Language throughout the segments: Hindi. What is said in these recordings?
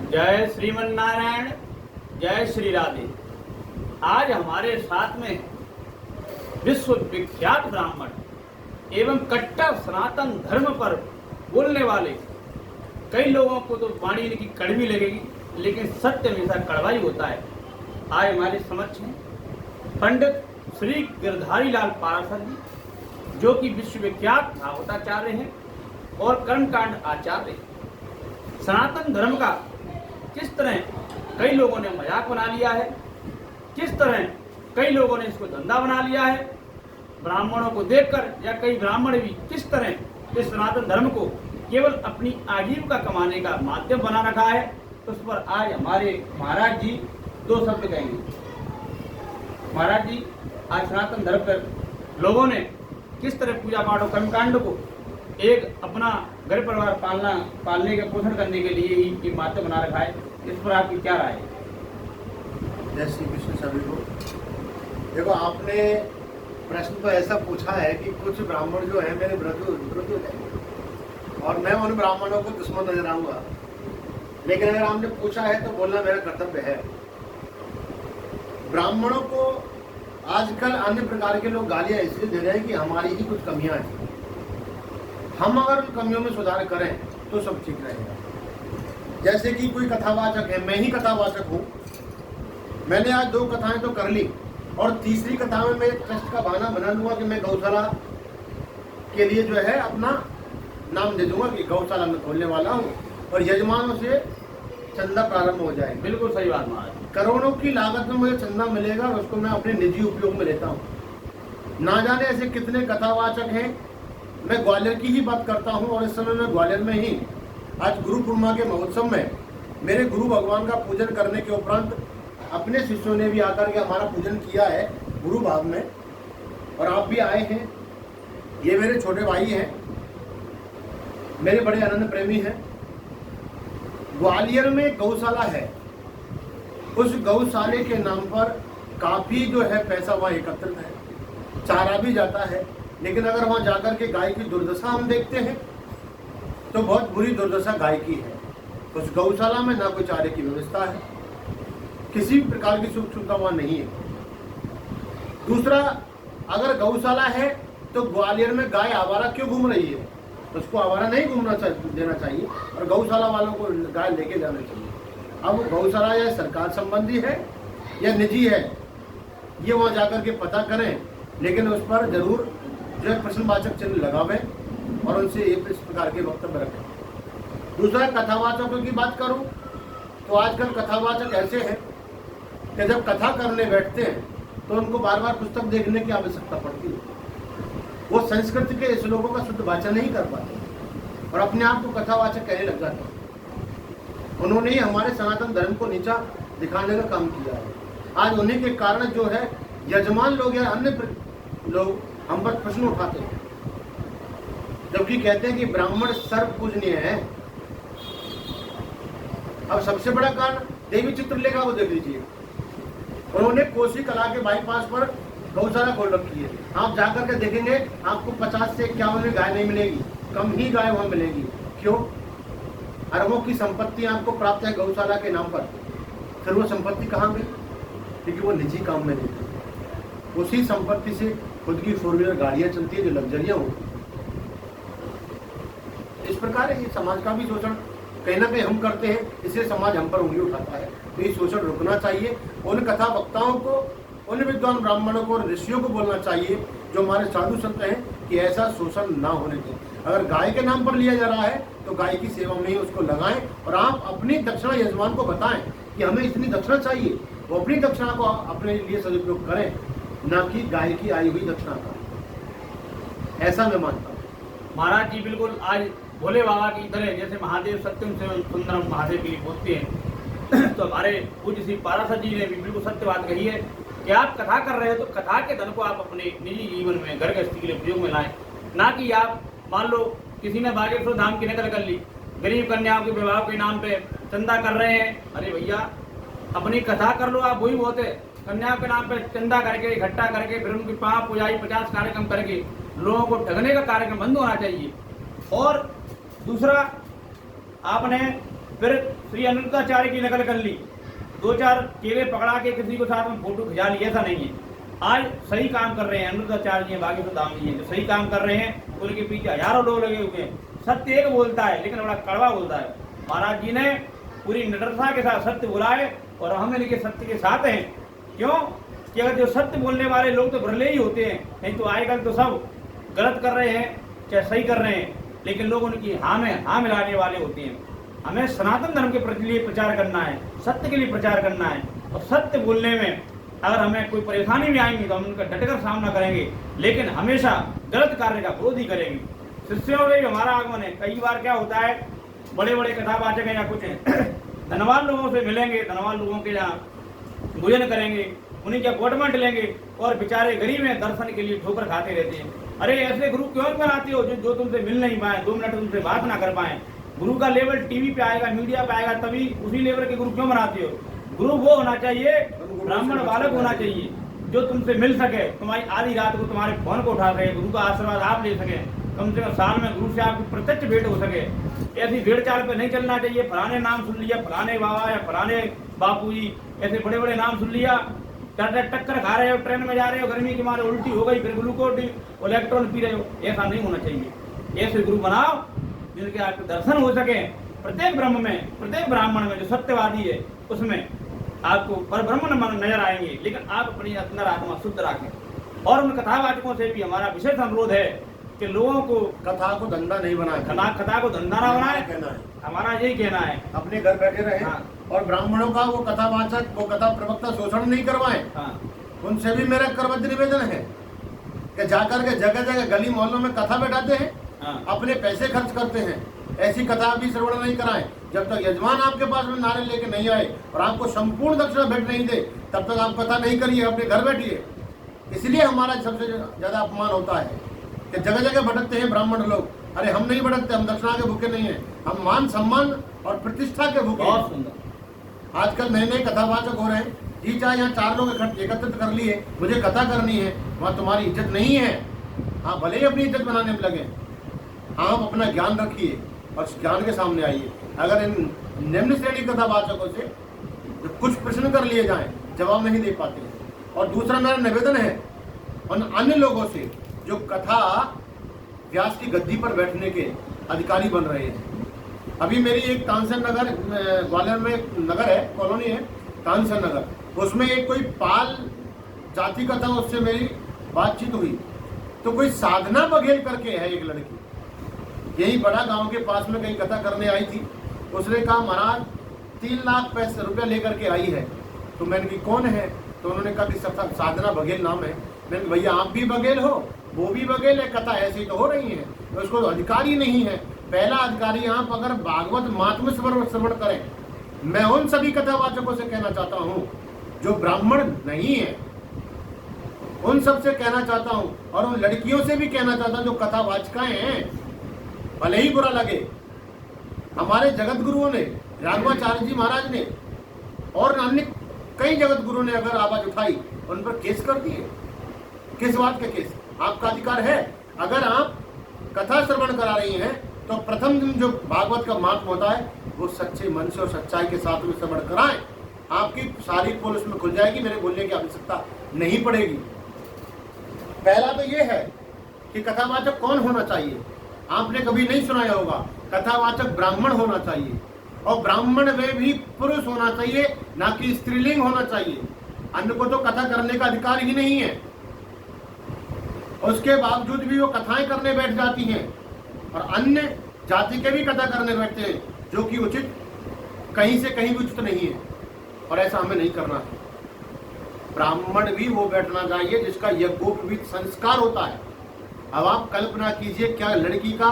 जय श्रीमन नारायण, जय श्री राधे। आज हमारे साथ में विश्व विख्यात ब्राह्मण एवं कट्टर सनातन धर्म पर बोलने वाले, कई लोगों को तो वाणी इनकी कड़वी लगेगी, लेकिन सत्य हमेशा कड़वा ही होता है। आज हमारे समक्ष हैं पंडित श्री गिरधारी लाल पाराशर जी, जो कि विश्व विख्यात भागवताचार्य हैं और कर्मकांड आचार्य हैं। सनातन धर्म का किस तरह कई लोगों ने मजाक बना लिया है, किस तरह कई लोगों ने इसको धंधा बना लिया है, ब्राह्मणों को देखकर, या कई ब्राह्मण भी किस तरह इस सनातन धर्म को केवल अपनी आजीविका कमाने का माध्यम बना रखा है, उस पर आज हमारे महाराज जी दो शब्द कहेंगे। महाराज जी, आज सनातन धर्म पर लोगों ने किस तरह पूजा पाठ और कर्मकांड को एक अपना घर परिवार पालने के पोषण करने के लिए ही माध्यम बना रखा है, इस पर आपकी क्या राय है? जय श्री कृष्ण सभी को। देखो, आपने प्रश्न तो ऐसा पूछा है कि कुछ ब्राह्मण जो है मेरे विरोधी हो जाएंगे और मैं उन ब्राह्मणों को दुश्मन नजर आऊंगा, लेकिन अगर आपने पूछा है तो बोलना मेरा कर्तव्य है। ब्राह्मणों को आजकल अन्य प्रकार के लोग गालियां इसलिए दे रहे हैं कि हमारी ही कुछ कमियां हैं। हम अगर उन कमियों में सुधार करें तो सब ठीक रहेगा। जैसे कि कोई कथावाचक है, मैं ही कथावाचक हूँ, मैंने आज 2 कथाएं तो कर ली और तीसरी कथा में मैं ट्रस्ट का बहाना बना लूंगा कि मैं गौशाला के लिए जो है अपना नाम दे दूंगा कि गौशाला में खोलने वाला हूँ और यजमानों से चंदा प्रारंभ हो जाएगा। बिल्कुल सही बात महाराज। करोड़ों की लागत में मुझे चंदा मिलेगा और उसको मैं अपने निजी उपयोग में लेता हूँ। ना जाने ऐसे कितने कथावाचक हैं। मैं ग्वालियर की ही बात करता हूँ और इस समय मैं ग्वालियर में ही आज गुरु पूर्णिमा के महोत्सव में मेरे गुरु भगवान का पूजन करने के उपरांत अपने शिष्यों ने भी आकर के हमारा पूजन किया है गुरु भाव में, और आप भी आए हैं। ये मेरे छोटे भाई हैं, मेरे बड़े आनंद प्रेमी हैं। ग्वालियर में गौशाला है, उस गौशाले के नाम पर काफी जो है पैसा वहाँ एकत्रित है, चारा भी जाता है, लेकिन अगर वहाँ जाकर के गाय की दुर्दशा हम देखते हैं तो बहुत बुरी दुर्दशा गाय की है। उस गौशाला में ना कोई चारे की व्यवस्था है, किसी भी प्रकार की सुख सुविधा वहाँ नहीं है। दूसरा, अगर गौशाला है तो ग्वालियर में गाय आवारा क्यों घूम रही है? उसको आवारा नहीं घूमना देना चाहिए और गौशाला वालों को गाय लेके जाना चाहिए। अब गौशाला या सरकार संबंधी है या निजी है, ये वहाँ जाकर के पता करें, लेकिन उस पर जरूर जो है प्रश्नवाचक चिन्ह लगावें और उनसे इस प्रकार के वक्तव्य रखें। दूसरा, कथावाचकों की बात करूं तो आजकल कथावाचक ऐसे हैं कि जब कथा करने बैठते हैं तो उनको बार बार पुस्तक देखने की आवश्यकता पड़ती है। वो संस्कृत के श्लोकों का शुद्ध वाचन नहीं कर पाते और अपने आप को कथावाचक कहने लग जाते हैं। उन्होंने ही हमारे सनातन धर्म को नीचा दिखाने का काम किया है। आज उन्हीं के कारण जो है यजमान लोग या अन्य लोग हम पर प्रश्न उठाते हैं, जबकि कहते हैं कि ब्राह्मण सर्व पूजनीय है। अब सबसे बड़ा कारण देवी चित्रलेखा को देख लीजिए, उन्होंने कोसी कला के बाईपास पर गौशाला खोल रखी है। आप जाकर के देखेंगे आपको 50 से 51 में गाय नहीं मिलेगी, कम ही गाय वहां मिलेगी। क्यों? अरबों की संपत्ति आपको प्राप्त है गौशाला के नाम पर। फिर वो संपत्ति कहाँ गई? क्योंकि वो निजी काम में नहीं थी। उसी संपत्ति से खुद की 4 व्हीलर गाड़ियां चलती है जो लग्जरियां होती। इस प्रकार ये समाज का भी शोषण कहीं ना कहीं हम करते हैं, इसलिए समाज हम पर उंगली उठाता है। तो ये शोषण रुकना चाहिए। उन कथा वक्ताओं को, उन विद्वान ब्राह्मणों को और ऋषियों को बोलना चाहिए जो हमारे साधु संत हैं कि ऐसा शोषण ना होने दें। अगर गाय के नाम पर लिया जा रहा है तो गाय की सेवा में ही उसको लगाएं और आप अपनी दक्षिणा यजमान को बताएं कि हमें इतनी दक्षिणा चाहिए। वो अपनी दक्षिणा को अपने लिए सदुपयोग करें, ना कि गाय की आई हुई दक्षिणा का। ऐसा मैं मानता हूँ। महाराज जी बिल्कुल आज भोले बाबा की तरह, जैसे महादेव सत्यम से सुंदरम महादेव के लिए बोलते हैं, तो हमारे पूज्य श्री पाराशर जी ने भी बिल्कुल सत्य बात कही है कि आप कथा कर रहे हो तो कथा के धन को आप अपने निजी जीवन में, घर गृहस्थी के लिए प्रयोग में लाएं, ना कि आप मान लो किसी ने बागेश्वर धाम की नकल कर ली, गरीब कन्याओं के विवाह के नाम पे चंदा कर रहे हैं। अरे भैया, अपनी कथा कर लो आप, वही बहुत है। कन्याओं के नाम पे चंदा करके, इकट्ठा करके, फिर उनकी 5 पूजाई 50 कार्यक्रम करके लोगों को ठगने का कार्यक्रम बंद होना चाहिए। और दूसरा, आपने फिर श्री अनिरुद्धाचार्य की नकल कर ली, 2-4 केले पकड़ा के किसी को साथ में फोटो खिंचा ली, ऐसा नहीं है। आज सही काम कर रहे हैं अनिरुद्धाचार्य जी, भागीरथ धाम जी हैं, जो सही काम कर रहे हैं, उनके पीछे हजारों लोग लगे हुए हैं। सत्य एक बोलता है लेकिन बड़ा कड़वा बोलता है। महाराज जी ने पूरी निडरता के साथ सत्य बुलाए और हम इनके सत्य के साथ हैं। क्यों कि अगर जो सत्य बोलने वाले लोग तो भरले ही होते हैं, नहीं तो आजकल तो सब गलत कर रहे हैं चाहे सही कर रहे हैं, लेकिन लोग उनकी हाँ में हाँ मिलाने वाले होते हैं। हमें सनातन धर्म के लिए प्रचार करना है, सत्य के लिए प्रचार करना है, और सत्य बोलने में अगर हमें कोई परेशानी भी आएंगी तो हम उनका डटकर सामना करेंगे, लेकिन हमेशा गलत कार्य का विरोध ही करेंगे। शिष्यों में भी हमारा आगमन है। कई बार क्या होता है, बड़े बड़े कथावाचक हैं या कुछ हैं, धनवान लोगों से मिलेंगे, धनवान लोगों के यहाँ भोजन करेंगे, उन्हीं के अपॉइंटमेंट लेंगे, और बेचारे गरीब हैं, दर्शन के लिए ठोकर खाते रहते हैं। अरे ऐसे गुरु क्यों बनाते हो जो तुमसे मिल नहीं पाए, 2 मिनट तुमसे बात ना कर पाए। गुरु का लेवल टीवी पे आएगा, मीडिया पे आएगा, तभी उसी लेवल के गुरु क्यों बनाते हो। गुरु वो होना चाहिए, ब्राह्मण बालक होना चाहिए, जो तुमसे मिल सके, तुम्हारी आधी रात को तुम्हारे फोन को उठा सके, गुरु का आशीर्वाद आप ले सके, कम से कम साल में गुरु से आपकी प्रत्यक्ष भेंट हो सके। ऐसी भेड़ चाल पे नहीं चलना चाहिए। फलाने नाम सुन लिया, फलाने बाबा या फलाने बापू जी, ऐसे बड़े बड़े नाम सुन लिया, टक्कर खा रहे हो, ट्रेन में जा रहे हो, गर्मी के मारे उल्टी हो गई, फिर ग्लूकोज इलेक्ट्रॉन पी रहे हो, ऐसा नहीं होना चाहिए। ऐसे गुरु बनाओ जिनके आपके दर्शन हो सके। प्रत्येक ब्रह्म में, प्रत्येक ब्राह्मण में जो सत्यवादी है उसमें आपको पर ब्रह्म नजर आएंगे, लेकिन आप अपनी अंदर आत्मा शुद्ध रखें। और उन कथावाचकों से भी हमारा विशेष अनुरोध है कि लोगों को कथा को धंधा नहीं बनाए, कथा को धंधा ना बनाए, कहना है, हमारा यही कहना है। अपने घर बैठे रहे। हाँ। और ब्राह्मणों का वो कथावाचक, वो कथा प्रवक्ता शोषण नहीं करवाए। हाँ। उनसे भी मेरा करबद्ध निवेदन है कि जाकर के जगह जगह गली मोहल्लों में कथा बैठाते हैं। हाँ। अपने पैसे खर्च करते हैं, ऐसी कथा भी श्रवण नहीं कराएं। जब तक यजमान आपके पास में नारे लेके नहीं आए और आपको संपूर्ण दक्षिणा भेंट नहीं दे, तब तक आप कथा नहीं करिए, अपने घर बैठिए। इसलिए हमारा सबसे ज्यादा अपमान होता है कि जगह जगह भटकते हैं ब्राह्मण लोग। अरे हम नहीं भटकते, हम दक्षिणा के भूखे नहीं है, हम मान सम्मान और प्रतिष्ठा के भूखे बहुत हैं। सुंदर। आजकल नए नए कथावाचक हो रहे हैं जी, चाहे यहाँ 4 लोग एकत्रित कर लिए, मुझे कथा करनी है, वहाँ तुम्हारी इज्जत नहीं है। हाँ, भले ही अपनी इज्जत बनाने में लगे, आप अपना ज्ञान रखिए और ज्ञान के सामने आइए। अगर इन निम्न श्रेणी कथावाचकों से जो कुछ प्रश्न कर लिए जाएं, जवाब नहीं दे पाते हैं। और दूसरा मेरा निवेदन है उन अन्य लोगों से जो कथा व्यास की गद्दी पर बैठने के अधिकारी बन रहे हैं। अभी मेरी एक तानसेन नगर, ग्वालियर में एक नगर है, कॉलोनी है तानसेन नगर, उसमें एक कोई पाल जाति का था, उससे मेरी बातचीत हुई। तो कोई साधना बघेल करके है एक लड़की, यही बड़ा गांव के पास में कहीं कथा करने आई थी। उसने कहा महाराज 3 लाख रुपया लेकर के आई है। तो मैंने कहा कौन है? तो उन्होंने कहा कि साधना बघेल नाम है। मैंने कहा भैया आप भी बघेल हो, वो भी बघेल है, कथा ऐसी तो हो रही है, तो उसको अधिकार ही नहीं है। पहला अधिकारी आप अगर भागवत महात्म्य श्रवण करें। मैं उन सभी कथावाचकों से कहना चाहता हूँ जो ब्राह्मण नहीं है, उन सब से कहना चाहता हूँ, और उन लड़कियों से भी कहना चाहता हूँ जो कथावाचिकाएं हैं, भले ही बुरा लगे। हमारे जगत गुरुओं ने, राघवाचार्य जी महाराज ने और अन्य कई जगत गुरुओं ने अगर आवाज उठाई, उन पर केस कर दिए। किस बात के केस? आपका अधिकार है। अगर आप कथा श्रवण करा रही हैं तो प्रथम दिन जो भागवत का महत्व होता है वो सच्चे मन से और सच्चाई के साथ में श्रवण कराएं। आपकी सारी पोल उसमें खुल जाएगी, मेरे बोलने की आवश्यकता नहीं पड़ेगी। पहला तो ये है कि कथावाचक कौन होना चाहिए। आपने कभी नहीं सुनाया होगा, कथावाचक ब्राह्मण होना चाहिए, और ब्राह्मण में भी पुरुष होना चाहिए, ना कि स्त्रीलिंग होना चाहिए। अन्य को तो कथा करने का अधिकार ही नहीं है। उसके बावजूद भी वो कथाएं करने बैठ जाती हैं, और अन्य जाति के भी कथा करने बैठते हैं, जो कि उचित कहीं से कहीं भी उचित नहीं है, और ऐसा हमें नहीं करना है। ब्राह्मण भी वो बैठना चाहिए जिसका यज्ञोपवीत संस्कार होता है। अब आप कल्पना कीजिए, क्या लड़की का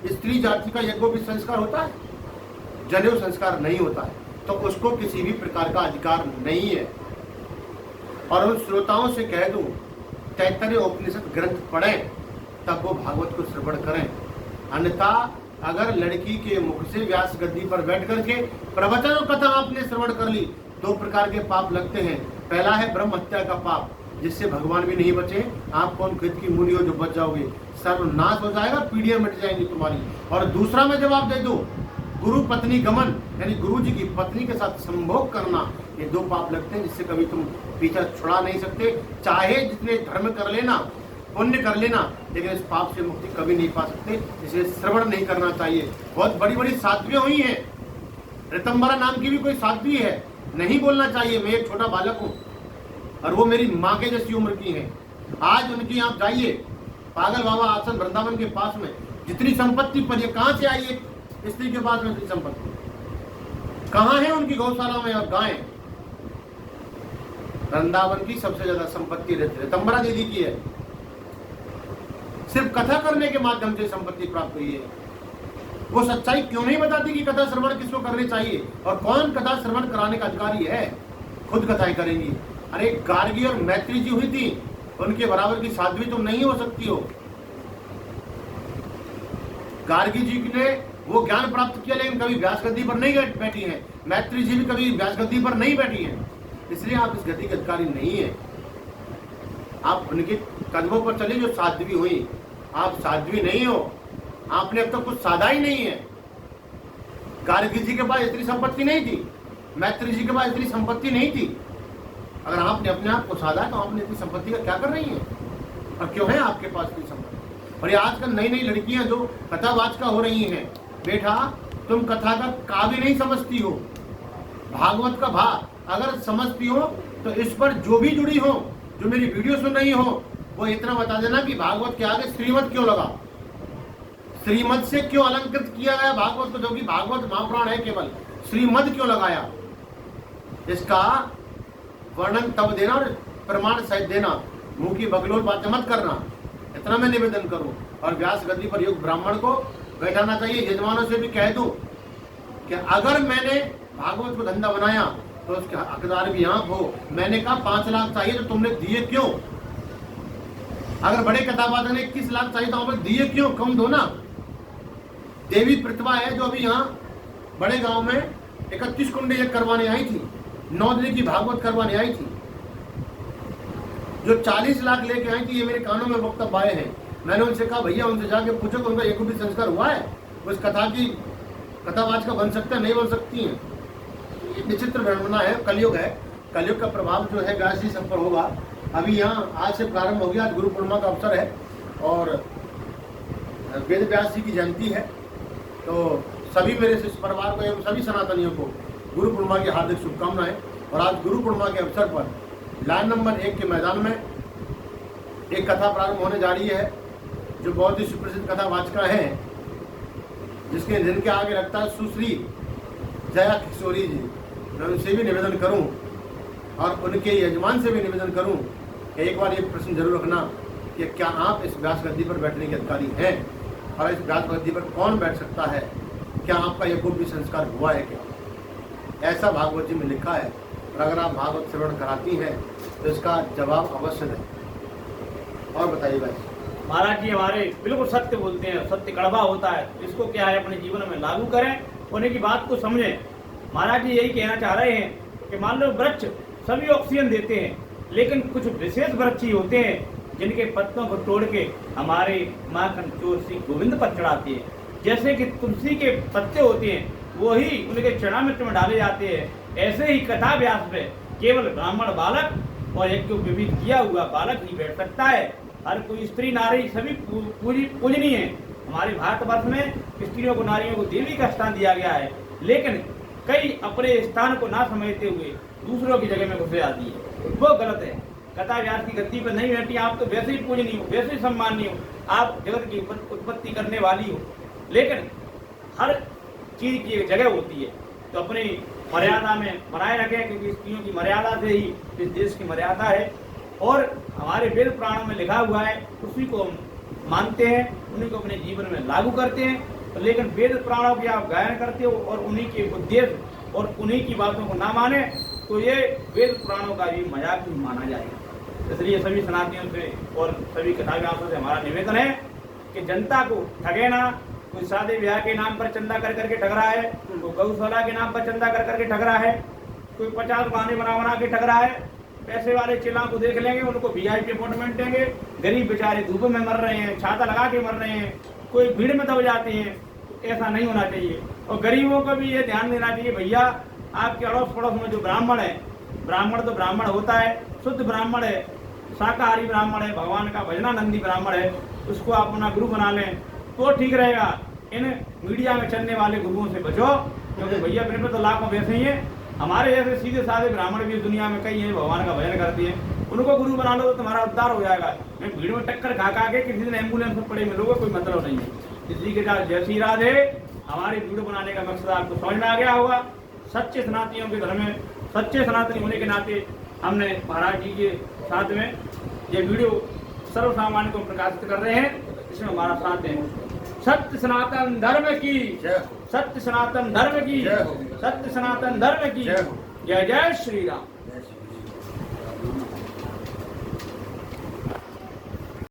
स्त्री जाति का यज्ञोपवीत संस्कार होता है? जनेऊ संस्कार नहीं होता है, तो उसको किसी भी प्रकार का अधिकार नहीं है। और उन श्रोताओं से कह दूं, तैत्तरीय उपनिषद ग्रंथ पढ़ें, तब वो भागवत को श्रवण करें। अन्यथा अगर लड़की के मुख से व्यास गद्दी पर बैठ करके प्रवचन और कथा आपने श्रवण कर ली, 2 प्रकार के पाप लगते हैं। पहला है ब्रह्म हत्या का पाप, जिससे भगवान भी नहीं बचे। आप कौन खुद की मुनि हो जो बच जाओगे, सर्वनाश हो जाएगा, पीढ़ियां मिट जाएंगी तुम्हारी। और दूसरा मैं जवाब दे दूं, गुरु पत्नी गमन यानी गुरु जी की पत्नी के साथ संभोग करना, ये 2 पाप लगते हैं जिससे कभी तुम पीछा छुड़ा नहीं सकते। चाहे जितने धर्म कर लेना, पुण्य कर लेना, लेकिन इस पाप से मुक्ति कभी नहीं पा सकते। इसलिए श्रवण नहीं करना चाहिए। बहुत बड़ी बड़ी साध्वियां हुई हैं, ऋतंबरा नाम की भी कोई साध्वी है, नहीं बोलना चाहिए मैं एक छोटा बालक हूँ और वो मेरी माँ के जैसी उम्र की है। आज उनकी आप जाइए, पागल बाबा आश्रम वृंदावन के पास में, जितनी संपत्ति पर, ये कहाँ से आई है स्त्री के पास में इतनी संपत्ति? कहाँ है उनकी गौशाला में और गाय? वृंदावन की सबसे ज्यादा संपत्ति ऋतंबरा दीदी की है। सिर्फ कथा करने के माध्यम से संपत्ति प्राप्त हुई है। वो सच्चाई क्यों नहीं बताती कि कथा श्रवण किसको करनी चाहिए और कौन कथा श्रवण कराने का अधिकारी है? खुद कथाएं करेंगी। अरे गार्गी और मैत्री जी हुई थी, उनके बराबर की साध्वी तुम नहीं हो सकती हो। गार्गी जी ने वो ज्ञान प्राप्त किया लेकिन कभी व्यास गद्दी पर नहीं बैठी है। मैत्री जी भी कभी व्यास गद्दी पर नहीं बैठी है, इसलिए आप इस गति के अधिकारी नहीं है। आप उनके कदमों पर चले जो साध्वी हुई। आप साध्वी नहीं हो, आपने अब तक कुछ साधा ही नहीं है। गार्गी जी के पास इतनी संपत्ति नहीं थी, मैत्री जी के पास इतनी संपत्ति नहीं थी। अगर आपने अपने आप को साधा है तो आपने इतनी संपत्ति का क्या कर रही है और क्यों है आपके पास इतनी संपत्ति? और ये आजकल नई नई लड़कियां जो कथावाचका हो रही हैं, बेटा तुम कथा का भी नहीं समझती हो, भागवत का भाव अगर समझती हो तो इस पर जो भी जुड़ी हो, जो मेरी वीडियो सुन रही हो, वो इतना बता देना कि भागवत के आगे श्रीमद क्यों लगा, श्रीमद से क्यों अलंकृत किया गया भागवत को, जो कि भागवत महापुराण है, केवल श्रीमद क्यों लगाया? इसका वर्णन तब देना और प्रमाण सहित देना, मुंह की बगलोल बातें मत करना, इतना मैं निवेदन करूं। और व्यास गद्दी पर योग ब्राह्मण को बैठाना चाहिए। यजमानों से भी कह दूं कि अगर मैंने भागवत को धंधा बनाया तो उसके हकदार भी आप हो। मैंने कहा 5 लाख चाहिए तो तुमने दिए क्यों? अगर बड़े कथावाचक ने 21 लाख चाहिए तो आपने दिए क्यों? कम दो ना। देवी प्रतिभा है जो अभी यहाँ बड़े गांव में 31 कुंडे यज्ञ करवाने आई थी, 9 दिन की भागवत करवाने आई थी, जो 40 लाख लेके आई थी। ये मेरे कानों में वक्तव्य आए हैं। मैंने उनसे कहा भैया उनसे जाके पूछो कि उनका एक भी संस्कार हुआ है, उस कथा की कथावाचक बन सकते हैं, नहीं बन सकती हैं। ये विचित्र वर्णना है, कलयुग है। कलयुग का प्रभाव जो है व्यास जी सब पर होगा। अभी यहाँ आज से प्रारंभ हो गया, आज गुरु पूर्णिमा का अवसर है और वेद व्यास जी की जयंती है। तो सभी मेरे शिष्य परिवार को एवं सभी सनातनियों को गुरु पूर्णिमा की हार्दिक शुभकामनाएं। और आज गुरु पूर्णिमा के अवसर पर लाइन नंबर 1 के मैदान में एक कथा प्रारंभ होने जा रही है, जो बहुत ही सुप्रसिद्ध कथावाचिका है, जिनके आगे लगता है सुश्री जया किशोरी जी। मैं उनसे भी निवेदन करूं और उनके यजमान से भी निवेदन करूं कि एक बार ये प्रश्न जरूर रखना कि क्या आप इस व्यास गद्दी पर बैठने के अधिकारी हैं और इस व्यास गद्दी पर कौन बैठ सकता है? क्या आपका यह कोई भी संस्कार हुआ है क्या? ऐसा भागवत जी में लिखा है। और अगर आप भागवत श्रवण कराती हैं तो इसका जवाब अवश्य दें। और बताइए भाई। महाराज जी हमारे बिल्कुल सत्य बोलते हैं, सत्य कड़वा होता है, इसको क्या है अपने जीवन में लागू करें, उन्हीं की बात को समझें। महाराज जी यही कहना चाह रहे हैं कि मान लो वृक्ष सभी ऑक्सीजन देते हैं, लेकिन कुछ विशेष वृक्ष ही होते हैं जिनके पत्तों को तोड़ के हमारे माँ कंचोर श्री गोविंद पर चढ़ाते हैं। जैसे कि तुलसी के पत्ते होते हैं वही उनके चरणामृत में डाले जाते हैं, ऐसे ही कथा व्यास में केवल ब्राह्मण बालक और एक विविध किया हुआ बालक ही बैठ सकता है। हर कोई स्त्री नारी सभी पूजनीय है। हमारे भारतवर्ष में स्त्रियों को नारियों को देवी का स्थान दिया गया है, लेकिन कई अपने स्थान को ना समझते हुए दूसरों की जगह में घुसे आती है, वो गलत है। कथा व्यास की गद्दी पर नहीं बैठी, आप तो वैसे ही पूजनीय हो, वैसे ही सम्माननीय हो, आप जगत की उत्पत्ति करने वाली हो, लेकिन हर चीज की एक जगह होती है, तो अपनी मर्यादा में बनाए रखें, क्योंकि स्त्रियों की मर्यादा से ही इस देश की मर्यादा है। और हमारे वेद पुराणों में लिखा हुआ है, उसी को हम मानते हैं, उन्हीं को अपने जीवन में लागू करते हैं। तो लेकिन वेद पुराणों की आप गायन करते हो और उन्हीं के उद्देश्य और उन्हीं की बातों को ना माने तो ये वेद पुराणों का भी मजाक ही माना जाएगा। इसलिए सभी सनातनियों से और सभी कथाव्यासों से हमारा निवेदन है कि जनता को ठगे ना। कोई शादी ब्याह के नाम पर चंदा कर करके ठग रहा है, कोई गौशाला के नाम पर चंदा कर करके ठग रहा है, कोई 50 बहाने बना के ठग रहा है। पैसे वाले चिल्ला को देख लेंगे, उनको VIP अपॉइंटमेंट देंगे, गरीब बेचारे धूप में मर रहे हैं, छाता लगा के मर रहे हैं, कोई भीड़ में दब जाते हैं। तो ऐसा नहीं होना चाहिए। और गरीबों को भी ये ध्यान देना चाहिए, भैया आपके अड़ोस पड़ोस में जो ब्राह्मण है, ब्राह्मण तो ब्राह्मण होता है, शुद्ध ब्राह्मण है, शाकाहारी ब्राह्मण है, भगवान का भजनानंदी ब्राह्मण है, उसको आप अपना गुरु बना लें तो ठीक रहेगा। इन मीडिया में चलने वाले गुरुओं से बचो, क्योंकि भैया अपने पे तो लाखों वैसे ही है। हमारे जैसे सीधे साधे ब्राह्मण भी इस दुनिया में कई हैं, भगवान का भजन करती हैं, उनको गुरु बना लो तो तुम्हारा उद्धार हो जाएगा। मैं भीड़ में टक्कर खा के किसी दिन एम्बुलेंस में पड़े मिलोगे, कोई मतलब नहीं है। इसी के साथ जय श्री राधे। हमारी वीडियो बनाने का मकसद आपको समझ में आ गया होगा। सच्चे सनातनियों के धर्म में सच्चे सनातनी होने के नाते हमने महाराज जी के साथ में ये वीडियो सर्वसामान्य को प्रकाशित कर रहे हैं, इसमें हमारा साथ है। सत्य सनातन धर्म की जय, सत्य सनातन धर्म की, जय हो। सत्य सनातन धर्म की जय हो। जय जय श्री राम।